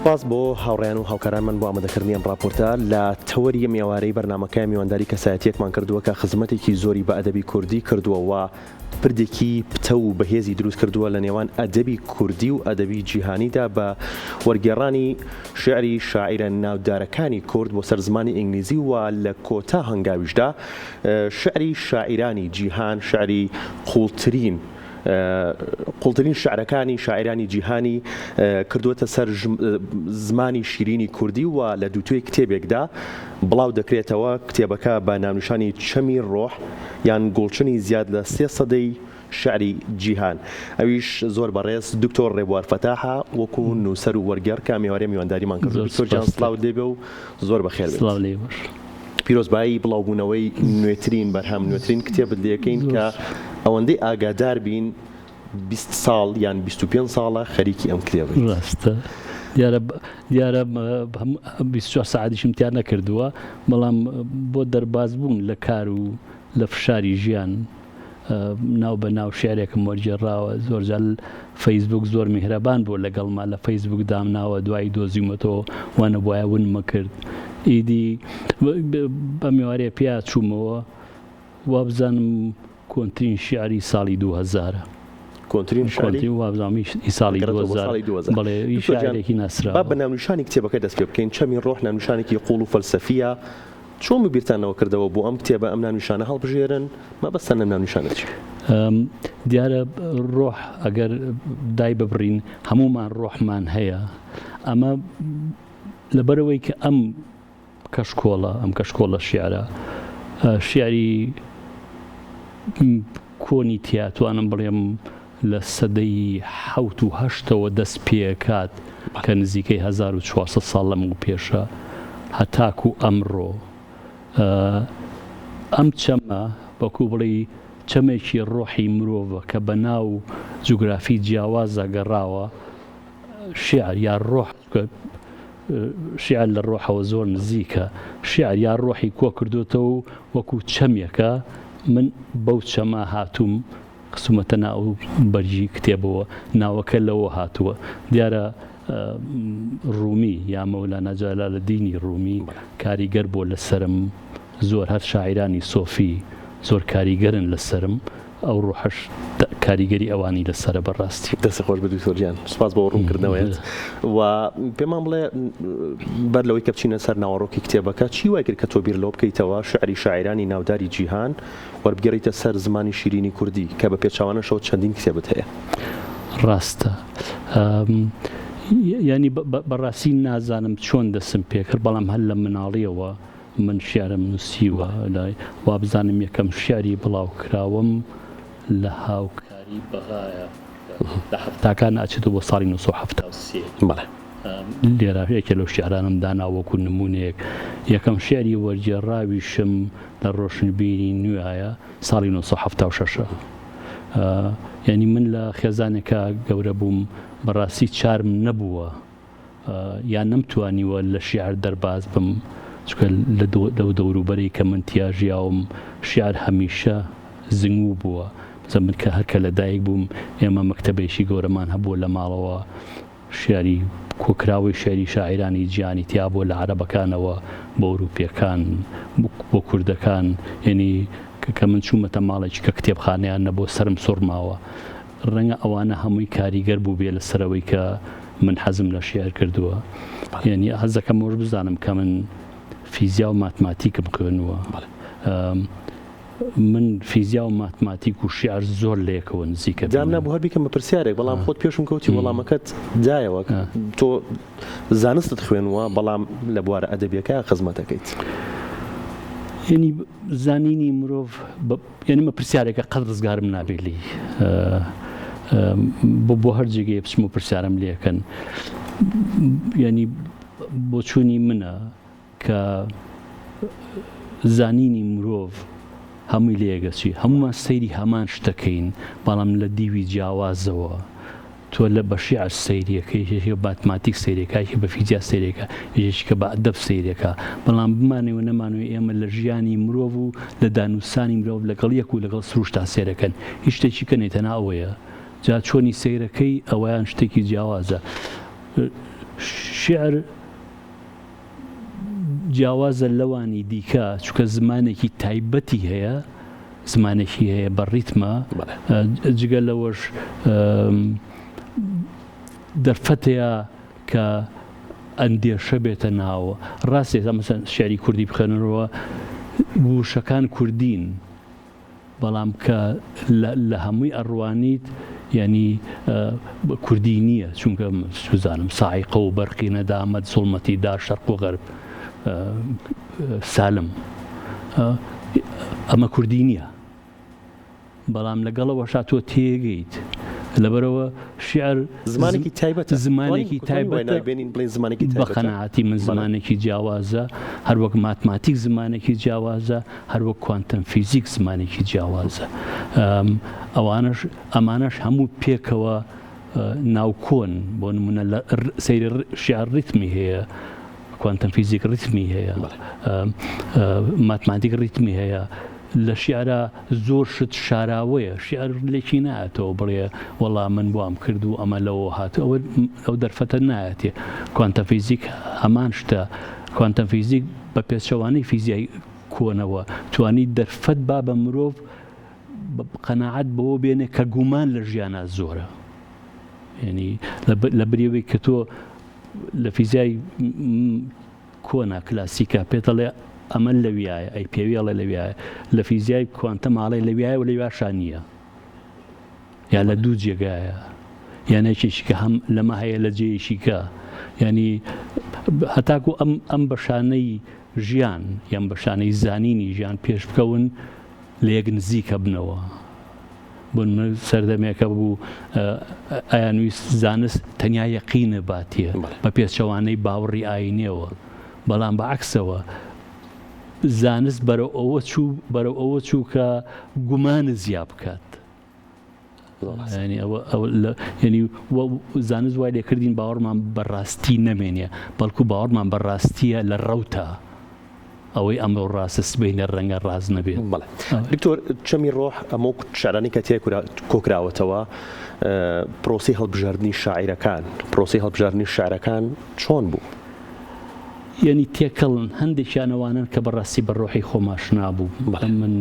سپاس بۆ هاوڕێیان و هاوکارانمان بۆ ئامادەکردنی ئەم راپۆرتە لە تەوەری میێوارەی بەرنامەکەی میوانداری کەسایەتیەکمان کردووە کە خزمەتێکی زۆری بە ئەدەبی کوردی کردووە و پردێکی پتە و بەهێزی دروست کردووە لە نێوان ئەدەبی کوردی و ئەدەبی جیهانیدا بە وەرگێڕانی شعری شاعیرە ناودارەکانی کورد بۆ سەر زمانی ئینگلیزی و لە کۆتا هەنگاویشدا شعری شاعیرانی جیهان شعری قوڵترین شعرەکانی شاعیرانی جیهانی کردووەتە سەر زمانی شیرینی کوردی و لە دووتوێی کتێبێکدا بڵاو دەکرێتەوە. کتێبەکە بە ناونیشانی چەمی ڕۆح یان گوڵچنی زیاد لە 300 شعری جیهان. ئەویش زۆر بەڕێز دکتۆر ڕێبوار فەتاحە وەکو نووسەر و وەرگێڕ کە میێوارەی میوانداریمان کردو. دکتۆر سڵاو دێبێ و زۆر بەخێر بێت. پیرۆزبایی بڵاوبوونەوەی نوێترین بەرهەم نوێترین کتێبت لێکەین کە ئەوەندەی ئاگادار بین 20 ساڵ یان 25 ساڵە خەریکی ئەم کتێبە. ڕاستە دیارە 24 ساعتیشم تیان نەکردووە، بەڵام بۆ دەرباز بوون لە کار و لە فشاری ژیان ناو بە ناو شعرێکم وەرگێڕاوە. زۆرجار فەیسبوک زۆر میهرەبان بوو لەگەڵما لە فەیسبوک دامناوە، دوای دۆزیمەتەوە وانە بۆیە ونمە کرد. ئیدی بە میوارەیە پیا چوومەوە وا بزانم کۆنترین شیعری ساڵی 2000 کۆنترین شعری وابزانمی ساڵی 2000 بەڵێ شاعرێکی ناسراوە. با بە ناونیشانی کتێبەکە دەست پێ بکەین. چەمی ڕۆح ناونیشانێکی قوڵ و فەلسەفیە. چۆن بیرتانەوە کردەوە بۆ ئەم کتێبە ئەم ناونیشانە هەڵبژێرن؟ مەبەستە ناونیشانە چی؟ دیارە ڕۆح ئەگەر دای ببڕین هەمومان ڕۆحمان هەیە. ئەمە لەبەرەوەی کە ئەم کەشکۆڵە شیعرە شیعری کۆنی تیاتوانم بڵێم لە سەدەی 7 و 8ەوە دەست پێکات کە نزیکەی 1400 ساڵ لەم و پێشە هەتاکو ئەمڕۆ. ئەم چەمە بەکو بڵێ چەمێکی ڕۆحی مرۆڤە کە بە ناو جوگرافی جیاوازە گەڕاوە. شیعر یا ڕۆح شیعر لە ڕۆحەوە زۆر نزیکە. شیعر یا ڕۆحی کۆ کردوتەوە وەکو چەمێکە. من بەو چەمە هاتووم قسومەتە ناو بەرجی کتێبەوە ناوەکە لەوە هاتووە. دیارە ڕوومی یا مەولانە جەلالەدینی ڕوومی کاریگەر بۆ لەسرم. زۆر هەر شاعیرانی سۆفی زۆر کاریگەرن لەسرم. ئەو ڕۆحەش کاریگەری ئەوانی لەسرە بەڕاستی. دەستی خۆش بە دکتۆرجیان، سوپاس بۆ ڕوونکردنەوەیت. و پێمان بڵێ بەر لەوەی کە بچینە سەر ناوەڕۆکی کتێبەکە چی وای کرد کە تۆ بیر لەوە بکەیتەوە شعری شاعیرانی ناوداری جیهان وەربگەڕیتە سەر زمانی شیرینی کوردی کە بە پێچاوانەشەوە چەندین کتێبت هەیە؟ ڕاستە، ینی بەڕاستی نازانم چۆن دەسم پێکرد، بەڵام هەر لە مناڵیەوە من شیعرم نووسیوە وا بزانم یەکەم شیعری بڵاو کراوم لە هاوکاری بەغایە لە هەفتاکان ئاچێتەوە بۆ ساڵی 1970. لێرە یەکێ لەو شیعرانم داناوەکو نمونەیەک. یەکەم شیعری وەرگێڕاویشم لە ڕۆشنبیری نوێیە ساڵی 1976. ینی من لە خێزانێکە گەورە بووم بەڕاستی چارم نەبووە یان نەمتوانیوە لە شیعر دەرباز بم، چکە لەو دەوروبەری کە من تیاژیاوم شیعر هەمیشە زنگوو بووە. من کە هەرکە لە دایک بووم ئێمە مەکتەبێکی گەورەمان هەبووە لە ماڵەوە شیعری کۆکراوی شعری شاعیرانی جیهانی تیا بۆ لە عەرەبەکانەوە بۆ ئەوروپیەکان بۆ کوردەکان. ینی کە من چوومەتە ماڵێکی کە کتێبخانەیان نەبوو سرم سوڕماوە. ڕەنگە ئەوانە هەمووی کاریگەر بوو بێ لەسەرەوەی کە من حەزم لە شیعر کردووە. ینی حەزەکەم ئەوەش بزانم کە من فیزیا و ماتماتیکم خوێنووە. من فیزیا و ماتماتیک و شیعر زۆر لەیەکەوە نزیکە. جام نەبوو هەر بیکەم بە پرسیارێک، بەڵام خۆت پێشم کەوتی وەڵامەکەت دایەوە تۆ زانستت خوێنووە بەڵام لە بوارە ئەدەبیەکە خزمەتەکەیت. ینی زانینی مرۆڤ ینی مە پرسیارێکە قەت ڕزگارم نابێلی بۆ هەر جێگەیە بچم و پرسیارم لێکەن. ینی بۆ چوونی منە کە زانینی مرۆڤ هەمووی لێگەچی هەمومان سەیری هەمان شتەکەین، بەڵام لە دیوی جیاوازەوە. تۆ لە بە شیعر سەیرەکە، یەکێ ماتماتیک سەیرەکە، یەکێ بە فیزیا سەیرەکە، یەکێکە بە ئەدەب سەیرەکە. بەڵام بمانەوە نەمانوێ ئێمە لە ژیانی مرۆڤ و لە دانووسانی مرۆڤ لەگەڵ یەک و لەگەڵ سروشتا سەیرەکەن. هیچ شتێکی کە نێتەنا ئەوەیە. جا چۆنی سەیرەکەی ئەوەیان شتێکی جیاوازە. شعر جیاوازە لەوانی دیکە چونکە زمانێکی تایبەتی هەیە زمانێکی هەیە بە ڕیتمە جگە لەوەش دەرفەتەیە کە ئەندێشە بێتە ناوە ڕاستێت مەسەن شعری کوردی بخێنەوە وشەکان کوردین بەڵام کە لە هەمووی ئەڕوانیت ینی کوردی نییە چونکە سوزانم ساعیقە و بەرقی نەدامەد زوڵمەتی دا شەرق و غەرب سالم ئەمە کوردی نییە بەڵام لەگەڵەوەشا تۆ تێگەیت لەبەرەوە شعر زمانێکی تایبەتە زمانێکی تایبەتە بە قەناعەتی من زمانێکی جیاوازە هەروەک ماتماتیک زمانێکی جیاوازە هەروەک کوانتم فیزیک زمانێکی جیاوازە ئەمانەش هەموو پێکەوە ناوکۆن بۆ نمونە سەیری شعر ریتمی هەیە کوانتم فیزیک ریتمی هەیە ماتماتیک ریتمی هەیە لە شیعرە زۆر شت شاراوەیە شیعر لێکی نایەتەوە بڵێ وەڵا من بۆم کرد و ئەمە لەوە هاتەوە ئەو دەرفەتە نایەتێ کوانتم فیزیک هەمان شتە کوانتم فیزیک بە پێچەوانەی فیزیای کۆنەوە توانی دەرفەت با بە مرۆڤ قەناعەت بەوە بێنێ کە گومان لە ژیانە زۆرە یعنی لە بریەوەی کە تۆ لە فیزیای کۆنا کلاسیکە پێتەڵێ ئەمە لەویایە ئەی پێویڵە لەویایە لە فیزیای کوانتم ماڵی لەویایە و لەویاشان نییە یا لە دوو جێگایە یانێکێکیکە هەم لەمە هەیە لە جێیشیکە ینی هەتاکو ئەم بەشانەی ژیان یان بەشانەی زانینی ژیان پێش بکەون لە یەک نزیکە بنەوە بۆن سەردەمێکە بوو ئایانویست زانست تەنیا یەقینە باتیە بە پێچەوانەی باوەڕی ئاینێەوە بەڵام بەعکسەوە زانست بەرەو ئەوە چوو کە گومانە زیاد بکات ینی زانست وای لێکردین باوەڕمان بەڕاستی نەمێنێ بەڵکو باوەڕمان بەڕاستیە لە ڕەوتە ئەوەی ئەمە ڕاستە سبەینە ڕەنگە ڕاز نەبێت دکتۆر چەمی ڕۆح ئەمە شارانی کە تێ کۆکراوەتەوە پرۆسی هەڵبژاردننی شاعیرەکان پرۆسی هەڵبژاردننی شاعرەکان چۆن بوو؟ یعنی تێکەڵن هەندێکیانەوانن کە بەڕاستی بە ڕۆحی خۆماش نابوو من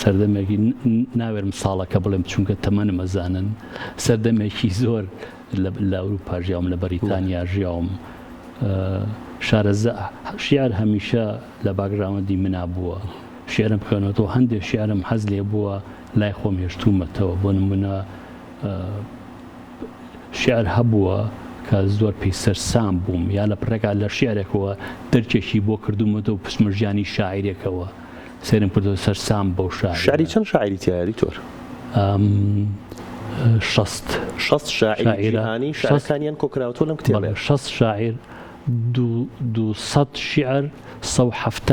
سەردەمێکی ناوێرم ساڵەکە بڵێم چونکە تەمەنم ئەزانن سەردەمێکی زۆر لە ئەوروپا ژیاوم لە بەریتانیا ژیاوم شیعر هەمیشە لە باگراوەندی منا بووە شێرم بخوێنەوە هەندێک شیعرم حەز لێ بووە لای خۆم هێشتومەتەوە بۆ نمونە شیعر هەبووە کە زۆر پێی سەرسام بووم یا لە پڕێکا لە شیعرێکەوە دەرکێکی بۆ کردومەتەوە پسمەژیانی شاعیرێکەوە سێرم کردەوە سەرسام بەو شاعری چەند شاعری تایە دکتۆر؟ 60 شاعری شاعرەکانیان کۆکراوەتەوە لەم کتێبە 60 شاعر 200 شعر 170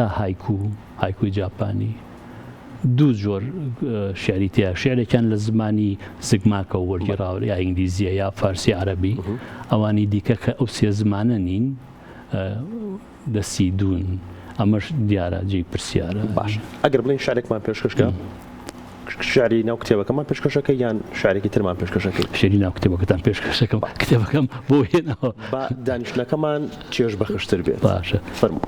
هایکوی جاپانی دوو جۆر شعری تیا شعرێکیان لە زمانی زگماکە و وەرگێڕاوە یا ئینگلیزیە یا فارسی عەرەبی ئەوانی دیکە کە ئەو سێ زمانە نین دەستی دوون ئەمەش دیارە جێی پرسیارە باش ئەگەر بڵین شارێکمان پێشکەشکە شاری ناو کتێبەکەمان پێشکەشەکە یان شارێکی ترمان پێشکەشەکەی شێری ناو کتێبەکەتان پێشکەشەکەم کتێبەکەم بۆ هێنەوە با دانیشتنەکەمان چێژ بەخشتر بێت باشە فەرموو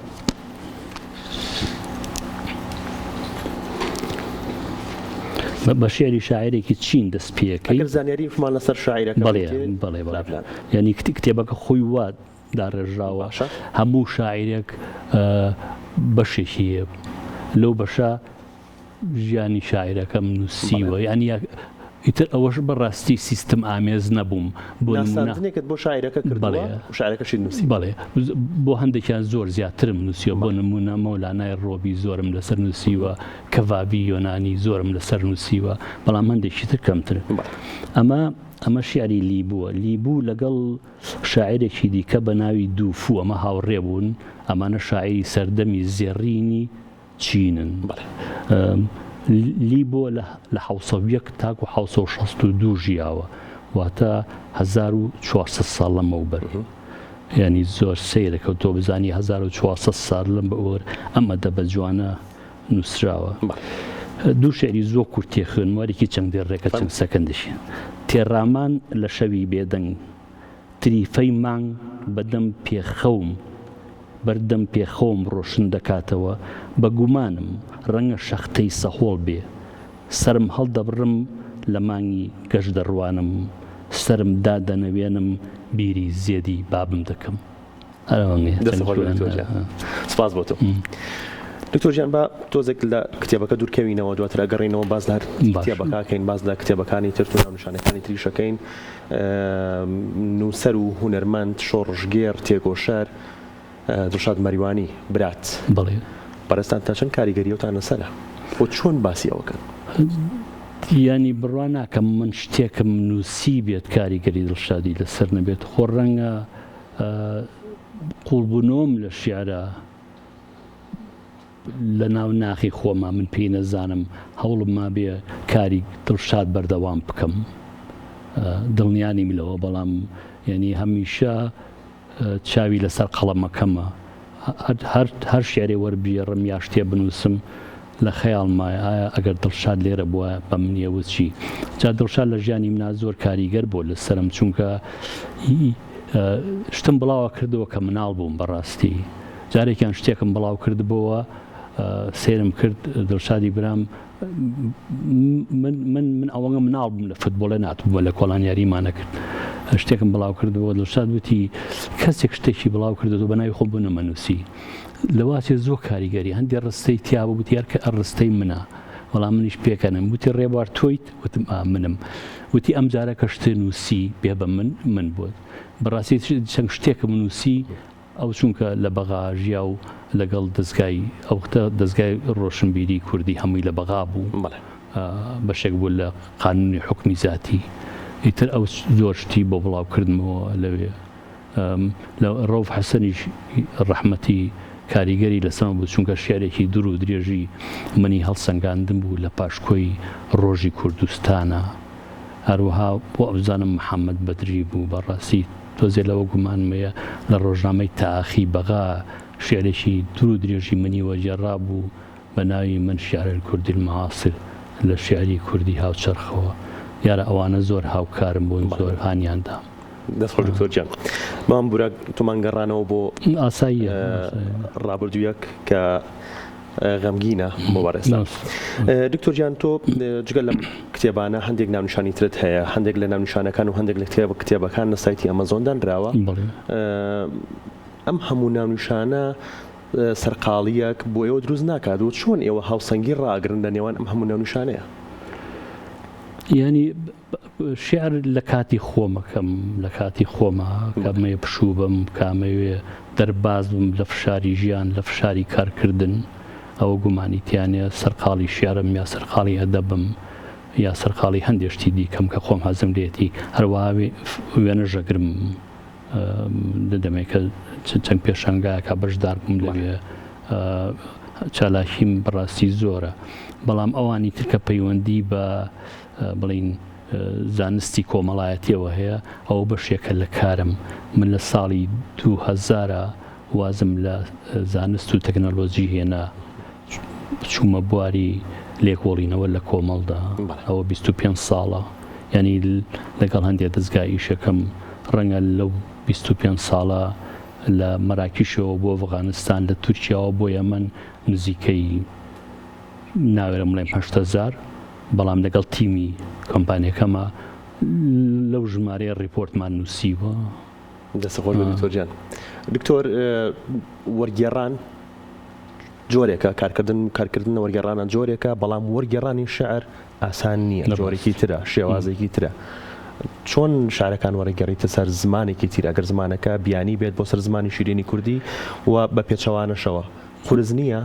بە شێری شاعرێکی چین دەست پێەکەی زانیاریمان لەسەر شاعیرەکە بەڵێ ینی کتێبەکە خۆی وات داڕێژراوە هەموو شاعیرێک بەشێکی هەیە لەو بەشە ژیانی شاعیرەکەم نووسیوە ینی ئیتر ئەوەش بەڕاستی سیستم ئامێز نەبووم بۆ ناساندنێکت بۆ شاعیرەکە کردبڵێ شاعرەکەشی نووسی بەڵێ بۆ هەندێکیان زۆر زیاترم نووسیوە بۆ نمونە مەولانای ڕۆبی زۆرم لەسەر نووسیوە کەڤابی یۆنانی زۆرم لەسەر نووسیوە بەڵام هەندێکی تر کەمتر ئەمە شیعری لیبوو لەگەڵ شاعرێکی دیکە بە ناوی دووفو ئەمە هاوڕێ بوون ئەمانە شاعری سەردەمی زێڕینی چینن لیبۆ لە 1970 تاکو 1962 ژیاوە واتە 1400 ساڵ لەمەوبەر ینی زۆر سەیرەکە تۆ بزانی 1400 ساڵ لەم بەوەر ئەمە دە بە جوانە نووسراوە دوو شعری زۆر کورت تێخوێن وارێکی چەند دێڕێکە چەند سەکەندشی تێڕامان لە شەوی بێدەنگ تریفەی مانگ بەدەم پێخەوم بەردەم پێخەوم ڕۆشن دەکاتەوە بە گومانم ڕەنگە شەختەی سەهۆڵ بێ سرم هەڵدەبڕم لە مانگی گەشت دەڕوانم سرم دادەنەوێنم بیری زێدی بابم دەکەم. سپاس بۆ تۆ دکتۆر گیان بە تۆزێک لە کتێبەکە دوورکەوینەوە دواتر ئەگەڕێنەوە باز لە کتێبەکەکەین باز لە کتێبەکانی تر و ناونیشانەکانی تریشەکەین نووسەر و هونەرمەند شۆڕژگێر تێگۆشەر دڵشاد مەریوانی برات بڵێ بەڕێستان تا چەند کاریگەریەوتان لەسەرە بۆ چۆن باسی ئەوەکەن؟ ینی بڕوا ناکەم من شتێکم نووسی بێت کاریگەری دڵشادی لەسەر نەبێت خۆ ڕەنگە قوڵبوونەوەم لە شیعرە لە ناو ناخی خۆما من پێی نەزانم هەوڵم ما بێ کاری دڵشاد بەردەوام بکەم دڵنیانیم لەوە بەڵام ینی هەمیشە چاوی لەسەر قەڵەمەکەمە هەر شیعرێ وەربژێڕم یا شتێ بنووسم لە خەیاڵمایە ئایا ئەگەر دڵشاد لێرە بووە بە منیەوە چی جا دڵشاد لە ژیانی منە زۆر کاریگەر بۆ لەسەرم چونکە شتم بڵاوە کردەوە کە مناڵ بووم بەڕاستی جارێکیان شتێکم بڵاو کردبەوە سێرم کرد دڵشادی برام من ئەوەنگە مناڵ بووم لە فوتبۆڵە ناتبووە لە کۆڵانیاریمانە کرد شتێکم بڵاو کردەوە دڵشاد وتی کەسێک شتێکی بڵاو کردەوە بە ناوی خۆم بوو نەمەنووسی لەواتێ زۆر کاریگەری هەندێک ڕستەی تیابوو وتی هەر کە ڕستەی منە وەڵام منیش پێکەنم وتی ڕێبوار تۆیت وتم منم وتی ئەم جارەکە شتێ نووسی بێ بە من بووت بەڕاستی چەند شتێکم نووسی ئەو چونکە لە بەغا ژیا و لەگەڵ دەستگای ئەوختە دەستگای ڕۆشنبیری کوردی هەمووی لە بەغا بوو بەشێک بوو لە قانونی حکمی ذاتی ئیتر ئەو زۆر شتی بۆ بڵاوکردنەوە لەوێ لە ڕەوف حەسەنیش ڕەحمەتی کاریگەری لەسەمە بوو چونکە شیعرێکی دوور و درێژی منی هەڵسەنگاندن بوو لە پاشکۆی ڕۆژی کوردستانە هەروەها بۆ ئەوزانم محەممەد بەدری بوو بەڕاستی تۆزێ لەوە گومانمەیە لە ڕۆژنامەی تاخی بەغا شعرێکی دوور و درێژی منی وەجێڕا بوو بە ناوی من شیعر کوردی المعاصر لە شیعری کوردی هاوچەرخەوە یارە ئەوانە زۆر هاوکارم بوون زۆر هانیاندا دەستخۆش دکتۆر گیان مام بورە تۆمان گەڕانەوە بۆ ئاسایی ڕابردوویەک کە غەمگینە بۆ بەڕێستان دکتۆر گیان تۆ جگەل لە کتێبانە هەندێک ناونیشانی ترت هەیە هەندێک لە ناونیشانەکان و هەندێک لە کتێبەکان لە سایتی ئەمەزۆندان راوە ئەم هەموو ناونیشانە سەرقاڵیەک بۆ ئێوە دروست ناکات و چۆن ئێوە هاوسەنگی ڕاگرن لە نێوان ئەم هەموو ناونیشانەیە؟ ینی شعر لە کاتی خۆمەکەم لە کاتی خۆمە کامەیە پشوو بم کامەوێ دەرباز بم لە فشاری ژیان لە فشاری کارکردن ئەوە گومانیتیانە سەرقاڵی شێرم یا سەرقاڵی ئەدەبم یا سەرقاڵی هەندێشتی دیکەم کە خۆم حەزم لێتی هەروەها وێنە ژەگرم دەمێکە چەند پێشەنگایەکە بەشدار بووم لەوێ چالاکیم بەڕاستی زۆرە بەڵام ئەوانی ترکە پەیوەندی بە بڵین زانستی کۆمەڵایەتیەوە هەیە ئەو بەشێکە لە کارم من لە ساڵی 2000 وازم لە زانست و تەکنەلۆجی هێنا چوومە بواری لێکۆڵینەوە لە کۆمەڵدا ئەوە 25 ساڵە ینی لەگەڵ هەندێک دەستگای ئیشەکەم ڕەنگە لەو 25 ساڵە لە مەراکیشەوە بۆ ئەفغانستان لە تورکیاوە بۆ یەمەن نزیکەی ناوێرە بڵێم 8,000 بەڵام لەگەڵ تیمی کۆمپانیەکەمە لەو ژمارەیە ڕیپۆرتمان نووسیوە. دەستەخۆش بە دکتۆر گیان. دکتۆر وەرگێڕان جۆرێکە کارکردن وەرگێڕانە جۆرێکە بەڵام وەرگێڕانی شەعر ئاسان نییە جۆرێکی ترە شێوازێکی ترە. چۆن شارەکان وەرەگەڕیتە سەر زمانێکی تر ئەگەر زمانەکە بیانی بێت بۆ سەر زمانی شیرینی کوردی و بە پێچەوانەشەوە قورس نییە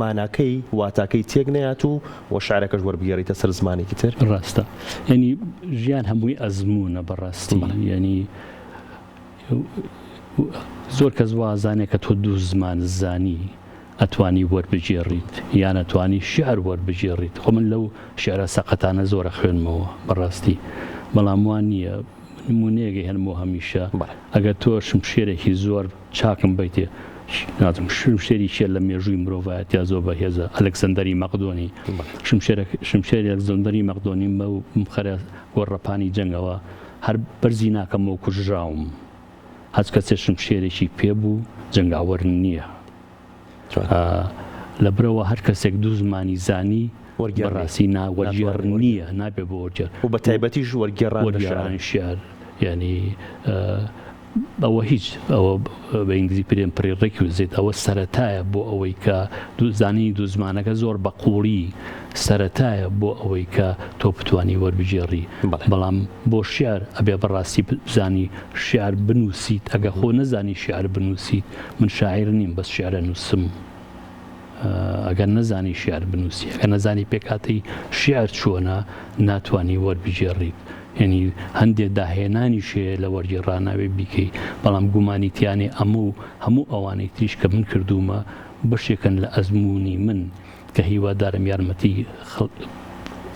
ماناکەی واتاکەی تێک نەیات و شارەکەش وەربگەڕیتە سەر زمانێکی تر؟ ڕاستە ینی ژیان هەمووی ئەزمونە بەڕاستی ینی زۆر کەس وازانێت کە تۆ دوو زمان زانی ئەتوانی وەربگێڕیت یان ئەتوانی شعر وەربگێڕیت. خۆ من لەو شعرە سەقەتانە زۆرە خوێنمەوە بەڕاستی بەڵام وان نییە نمونەیەکی هەنمەوە هەمیشە ئەگەر تۆ شمشێرێکی زۆر چاکم بیتێ نازم شمشێری شێر لە مێژووی مرۆڤایەت یا زۆر بەهێزە ئەلەکسەندەری مەقدۆنی شمشێری ئەلەکسەندەری مەقدۆنی بەو خەرە گۆڕەپانی جەنگەوە هەر بەرزی ناکەمەوە کوژراوم هەچ کەسێشم شێرێکی پێبوو جەنگاوەر نییە لەبرەوە هەر کەسێک دوو زمانی زانی بەڕاستی وەرگێڕ نییە نابێ بۆ وەرگێڕ و بە تایبەتیش وەرگێڕانی شیعر یعنی ئەوە هیچ ئەوە بە ئینگلیزی پێم پڕێڕێکی وزێت ئەوە سەرەتایە بۆ ئەوەی کە زانی دوو زمانەکە زۆر بە قوڵی سەرەتایە بۆ ئەوەی کە تۆ بتوانی وەربژێڕی بەڵام بۆ شیعر ئەبێ بەڕاستی بزانی شیعر بنووسیت ئەگە خۆ نەزانی شیعر بنووسیت من شاعیر نیم بەس شیعرە نووسم ئەگەر نەزانی شیعر بنووسی ئەگە نەزانی پێکاتی شیعر چۆنە ناتوانی وەربژێڕیت یعنی هەندێک داهێنانی شەیە لە وەرگێڕاناوێ بیکەی بەڵام گومانیتیانێ هەموو ئەوانەی تریش کە من کردومە بەشێکن لە ئەزمموی من کە هیوادارم یارمەتی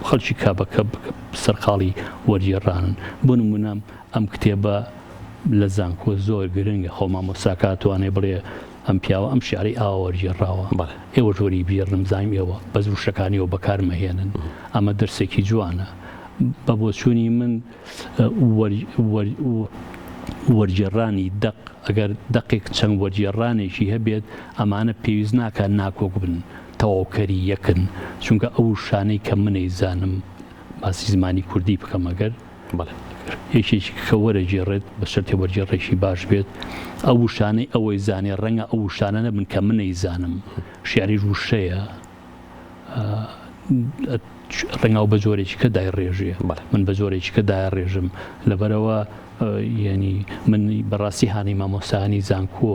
خەڵکی کابەکە سەرقاڵی وەرگێڕانن بۆ نمونام ئەم کتێبە لە زانکۆ زۆر گرنگە خۆ مامۆستاکاتوانێ بڵێ ئەم پیاوە ئەم شیعری ئاوا وەرگێڕاوە ئێوە ژۆری بیێڕم زانیم ئێوە بە زووشەکانیەوە بەکارمەهێنن ئەمە دەرسێکی جوانە بە بۆچوونی من وەرگێڕانی دەق ئەگەر دەقێک چەند وەرگێڕانێکی هەبێت ئەمانە پێویست ناکات ناکۆک بن تەواوکەری یەکن چونکە ئەو شانەی کە منەی زانم باسی زمانی کوردی بکەم ئەگەر یەکێکی کە وەرەگێڕێت بە شەرتی وەرگێڕێکی باش بێت ئەو شانەی ئەوەی زانێ ڕەنگە ئەو شانە نەبن کە منەی زانم شیعری ڕوشەیە ڕێنگاو بە جۆرێکی کە دای ڕێژێ من بە جۆرێکی کە دای ڕێژم لەبەرەوە یعنی من بەڕاستی هانی مامۆسانی زانکۆ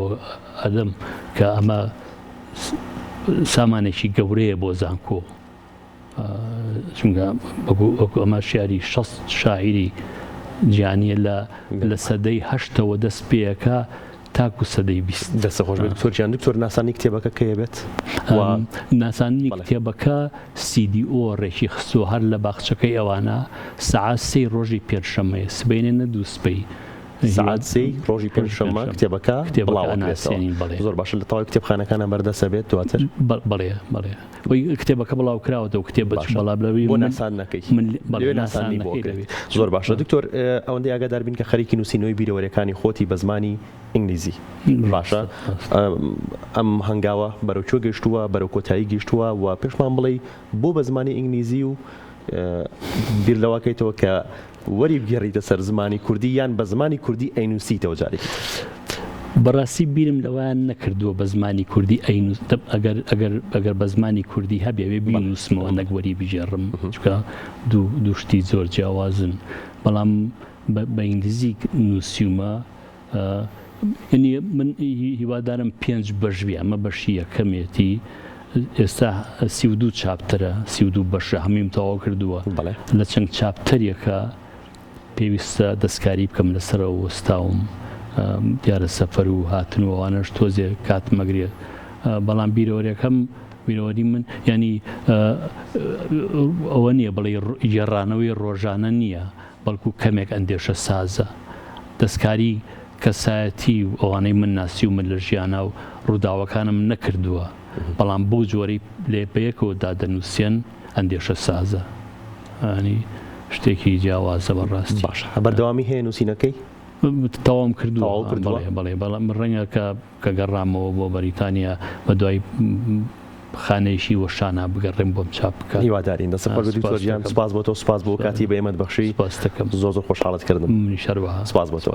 ئەدەم کە ئەمە سامانێکی گەورەیە بۆ زانکۆ چونکە ئەمە شیعری 60 شاعری گیانیە لە سەدەی هەشتەوە دەست پێەکە تاکو سەدەی 20 دەستە خۆش بێت دکتۆر دکتۆر ناسانی کتێبەکە کەیە بێت ناسانی کتێبەکە CDO ڕێکی خستۆ هەر لە باخچەکەی ئەوانە سەعات 3 ڕۆژی پێنجشەممەیە سبەینێنە دوو سبەی ساعت 3 ڕۆژی پێنجشەممە کتێبەکە زۆر باشە لە تەواوی کتێبخانەکانە بەردەسە بێت دواتر بەڵێ کتێبەکە بڵاو کراوەتەوە کتێب بەڵابلەوی بۆ ناسان نەکەی ناسانی بۆ زۆر باشە دکتۆر ئەوەندەی ئاگادار بین کە خەریکی نووسینەوەی بیرەوەریەکانی خۆتی بە زمانی ئینگلیزی باشە ئەم هەنگاوە بەرەو چۆ گەشتووە بەرەو کۆتایی گەشتووە و پێشمان بڵێ بۆ بە زمانی ئینگلیزی و بیر لەواکەیتەوە کە وەری بگەڕیتە سەر زمانی کوردی یان بە زمانی کوردی ئەینووسیتەوە جارێکی بەڕاستی بیرم لەوایان نەکردووە بە زمانی کوردی ئەگەر بە زمانی کوردی هەبێ بینووسمەوە نەگوەری بژێڕم چکە دوو شتی زۆر جیاوازن بەڵام بە ئینگلیزی نووسیومە یعنی من هیوادارم 5 بەشوی ئەمە بەشی یەکەمێتی ئێستا 32 چاپترە 32 بەشە هەمیم تەواو کردووە لە چەند چاپتەرێکە پێویستە دەستکاری بکەم لەسەرەوە وەستاوم دیارە سەفەر و هاتن و ئەوانەش تۆزێ کاتمەگرێت بەڵام بیرەوەری من ینی ئەوە نییە بڵێ گێڕانەوەی ڕۆژانە نییە بەڵکو کەمێک ئەندێشە سازە دەستکاری کەسایەتی و ئەوانەی من ناسی و من لە ژیانە و ڕووداوەکانم نەکردووە بەڵام بۆ جۆری لێ بەیەکەوە دادەنووسێن ئەندێشە سازە ئەنی شتێکی جیاوازە بەڕاستی باش بەردەوامی هەیە نووسینەکەی تەواوم کردووە بەڵام ڕەنگە کە گەڕامەوە بۆ بەریتانیا بە دوای خانەیشی وەشانە بگەڕێم بۆم چاپ بکە هیوادارین دەسەپەرگیان سپاس بۆ تۆ سپاس بۆ کاتی بە ئێمەت بەخشی سپاس دەکەم زۆر خۆشحاڵت کردم منی شەروەها سپاس بۆ تۆ